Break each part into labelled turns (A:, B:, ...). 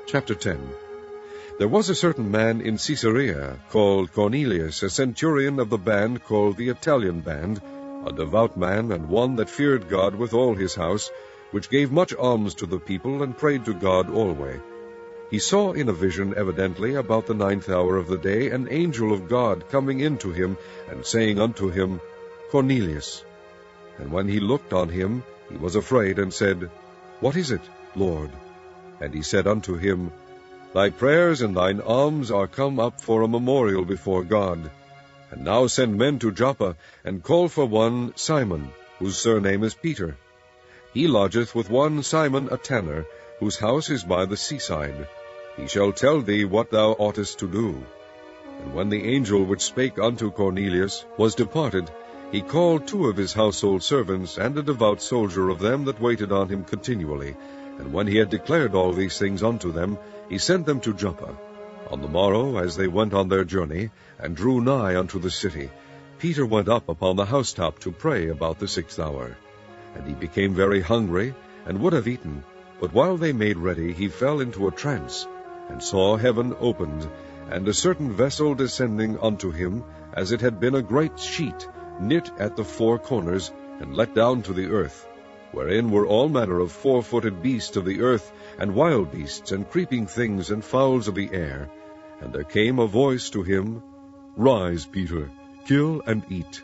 A: Chapter 10. There was a certain man in Caesarea, called Cornelius, a centurion of the band called the Italian band, a devout man, and one that feared God with all his house, which gave much alms to the people, and prayed to God alway. He saw in a vision evidently about the 9th hour of the day an angel of God coming in to him, and saying unto him, Cornelius. And when he looked on him, he was afraid, and said, What is it, Lord? And he said unto him, Thy prayers and thine alms are come up for a memorial before God. And now send men to Joppa, and call for one Simon, whose surname is Peter. He lodgeth with one Simon a tanner, whose house is by the seaside. He shall tell thee what thou oughtest to do. And when the angel which spake unto Cornelius was departed, he called 2 of his household servants, and a devout soldier of them that waited on him continually. And when he had declared all these things unto them, he sent them to Joppa. On the morrow, as they went on their journey, and drew nigh unto the city, Peter went up upon the housetop to pray about the 6th hour. And he became very hungry, and would have eaten. But while they made ready, he fell into a trance, and saw heaven opened, and a certain vessel descending unto him, as it had been a great sheet, knit at the 4 corners, and let down to the earth, wherein were all manner of 4-footed beasts of the earth, and wild beasts, and creeping things, and fowls of the air. And there came a voice to him, Rise, Peter, kill and eat.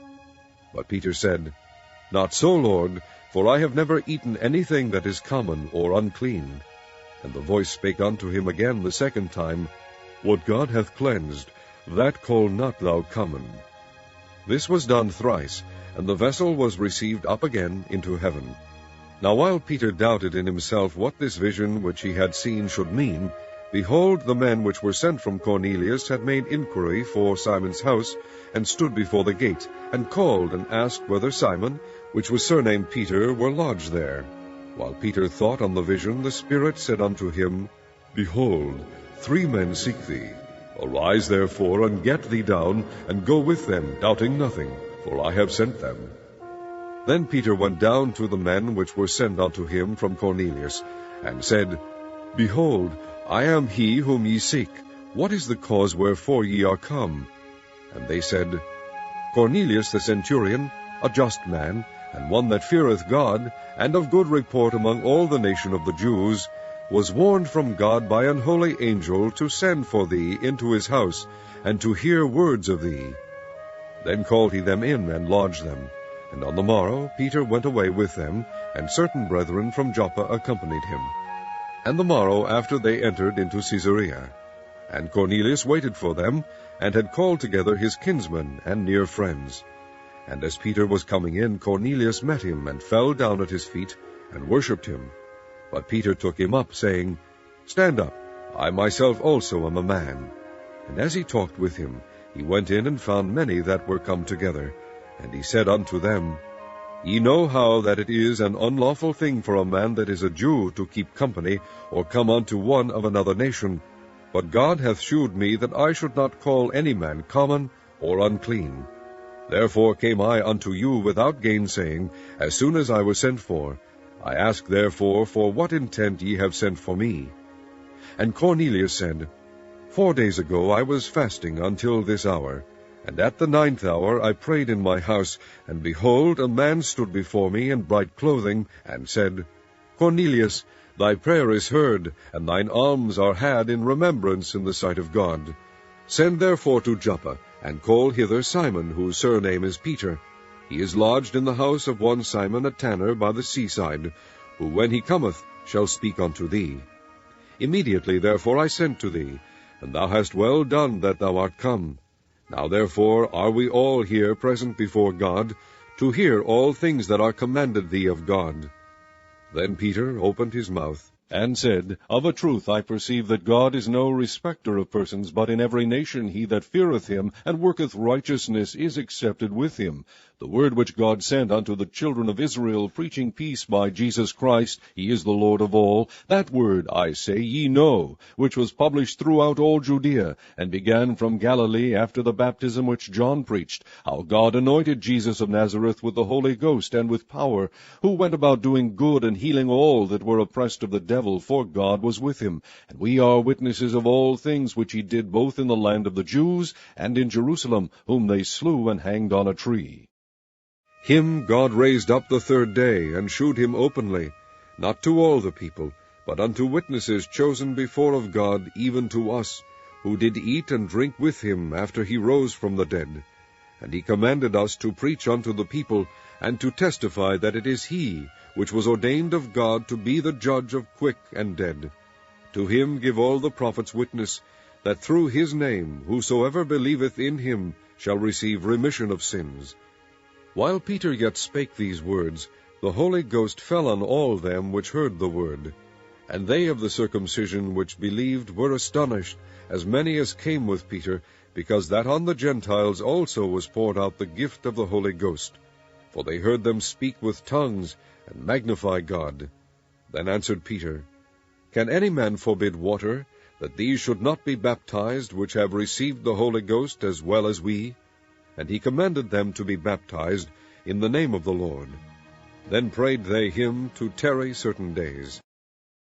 A: But Peter said, Not so, Lord, for I have never eaten anything that is common or unclean. And the voice spake unto him again the 2nd time, What God hath cleansed, that call not thou common. This was done thrice, and the vessel was received up again into heaven. Now while Peter doubted in himself what this vision which he had seen should mean, behold, the men which were sent from Cornelius had made inquiry for Simon's house, and stood before the gate, and called and asked whether Simon, which was surnamed Peter, were lodged there. While Peter thought on the vision, the Spirit said unto him, Behold, 3 men seek thee. Arise therefore, and get thee down, and go with them, doubting nothing, for I have sent them. Then Peter went down to the men which were sent unto him from Cornelius, and said, Behold, I am he whom ye seek. What is the cause wherefore ye are come? And they said, Cornelius the centurion, a just man, and one that feareth God, and of good report among all the nation of the Jews, was warned from God by an holy angel to send for thee into his house, and to hear words of thee. Then called he them in, and lodged them. And on the morrow Peter went away with them, and certain brethren from Joppa accompanied him. And the morrow after they entered into Caesarea. And Cornelius waited for them, and had called together his kinsmen and near friends. And as Peter was coming in, Cornelius met him, and fell down at his feet, and worshipped him. But Peter took him up, saying, Stand up, I myself also am a man. And as he talked with him, he went in and found many that were come together. And he said unto them, Ye know how that it is an unlawful thing for a man that is a Jew to keep company, or come unto one of another nation. But God hath shewed me that I should not call any man common or unclean. Therefore came I unto you without gainsaying, as soon as I was sent for. I ask therefore for what intent ye have sent for me. And Cornelius said, 4 days ago I was fasting until this hour. And at the 9th hour I prayed in my house, and behold, a man stood before me in bright clothing, and said, Cornelius, thy prayer is heard, and thine alms are had in remembrance in the sight of God. Send therefore to Joppa, and call hither Simon, whose surname is Peter. He is lodged in the house of one Simon a tanner by the seaside, who when he cometh shall speak unto thee. Immediately therefore I sent to thee, and thou hast well done that thou art come. Now therefore are we all here present before God, to hear all things that are commanded thee of God. Then Peter opened his mouth, and said, Of a truth I perceive that God is no respecter of persons, but in every nation he that feareth him, and worketh righteousness, is accepted with him. the word which God sent unto the children of Israel, preaching peace by Jesus Christ, he is the Lord of all, that word, I say, ye know, which was published throughout all Judea, and began from Galilee after the baptism which John preached, how God anointed Jesus of Nazareth with the Holy Ghost and with power, who went about doing good and healing all that were oppressed of the devil, for God was with him. And we are witnesses of all things which he did both in the land of the Jews and in Jerusalem, whom they slew and hanged on a tree. Him God raised up the third day, and shewed him openly, not to all the people, but unto witnesses chosen before of God, even to us, who did eat and drink with him after he rose from the dead. And he commanded us to preach unto the people, and to testify that it is he which was ordained of God to be the judge of quick and dead. To him give all the prophets witness, that through his name whosoever believeth in him shall receive remission of sins. While Peter yet spake these words, the Holy Ghost fell on all them which heard the word. And they of the circumcision which believed were astonished, as many as came with Peter, because that on the Gentiles also was poured out the gift of the Holy Ghost. For they heard them speak with tongues, and magnify God. Then answered Peter, Can any man forbid water, that these should not be baptized, which have received the Holy Ghost as well as we? And he commanded them to be baptized in the name of the Lord. Then prayed they him to tarry certain days.